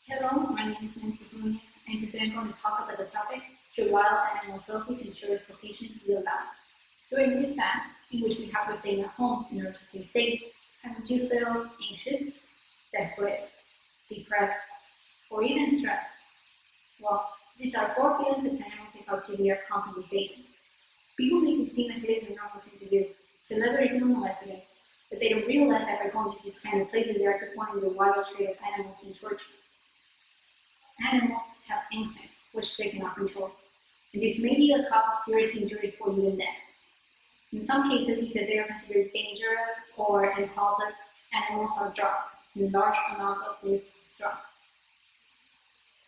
Hello, my name is Nemesis Nuñez, and today I'm going to talk about the topic, should wild animal selfies ensure its location be allowed? During this time, in which we have to stay in our homes in order to stay safe, haven't you feel anxious, desperate, depressed, or even stressed? Well, these are four feelings that animals in captivity are constantly facing. People make it seem like it is a normal thing to do. Celebrities normalize it, but they don't realize that by going to these kind of places, they are supporting the wild trade of animals in torture. Animals have instincts which they cannot control, and this may be the cause of serious injuries or even death. In some cases, because they are considered dangerous or impulsive, animals are dropped, and large amounts of this drop.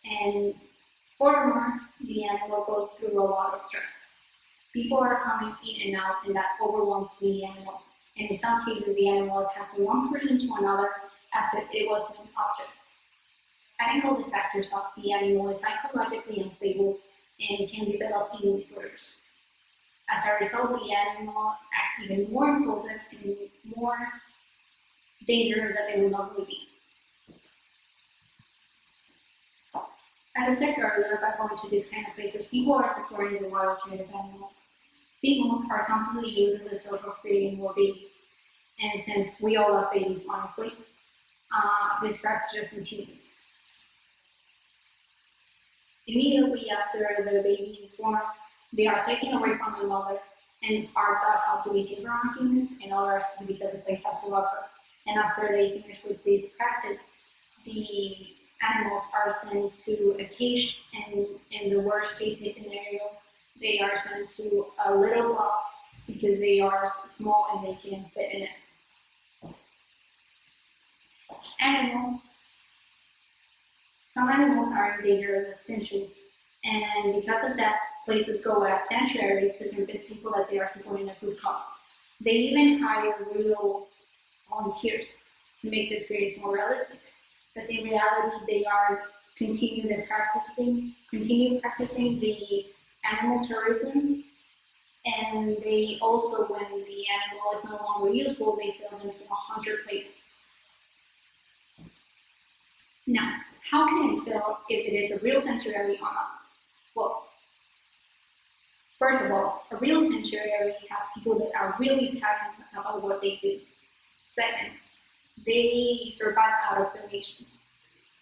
And furthermore, the animal goes through a lot of stress. People are coming in and out, and that overwhelms the animal. And in some cases, the animal passes from one person to another as if it was an object. Adding all these factors up, the animal is psychologically unstable and can develop eating disorders. As a result, the animal acts even more impulsive and more dangerous than they would normally be. As I said earlier, by going to these kind of places, people are supporting the wild trade of animals. Females are constantly used as a source of creating more babies. And since we all love babies, honestly, this practice just continues. Immediately after the baby is born, they are taken away from the mother and are taught how to behave around humans and other activities that the place have to offer. And after they finish with this practice, the animals are sent to a cage, and in the worst case scenario, they are sent to a little box because they are small and they can fit in it. Some animals are endangered as centuries, and because of that, places go as sanctuaries to convince people that they are supporting a good cause. They even hire real volunteers to make this experience more realistic. But in reality, they are continue practicing the animal tourism, and they also, when the animal is no longer useful, they sell them to a hunter place. Now, how can I tell if it is a real sanctuary or not? Well, first of all, a real sanctuary has people that are really passionate about what they do. Second, they survive out of donations.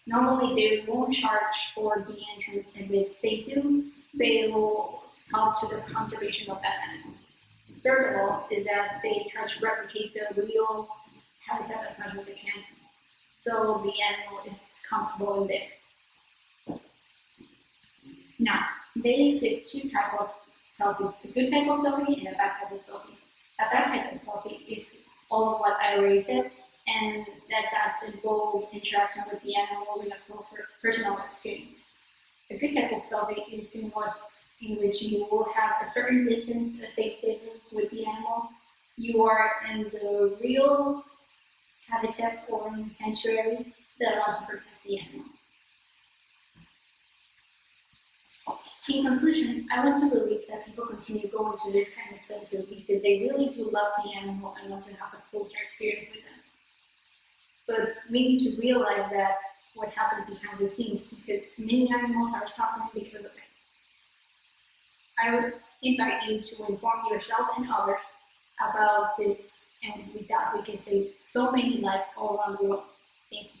Normally, they won't charge for the entrance, and if they do, they will help to the conservation of that animal. Third of all, is that they try to replicate the real habitat as much as they can, so the animal is comfortable in there. Now, there exists two types of selfies: a good type of selfie and a bad type of selfie. A bad type of selfie is all of what I already said, and that's involved interaction with the animal in a closer personal experience. A good type of selfie is in which you will have a certain distance, a safe distance with the animal. You are in the real habitat or in sanctuary that allows to protect the animal. In conclusion, I want to believe that people continue going to this kind of places because they really do love the animal and want to have a closer experience with them. But we need to realize that what happens behind the scenes, because many animals are suffering because of it. I would invite you to inform yourself and others about this, and with that we can save so many lives all around the world. Thank you.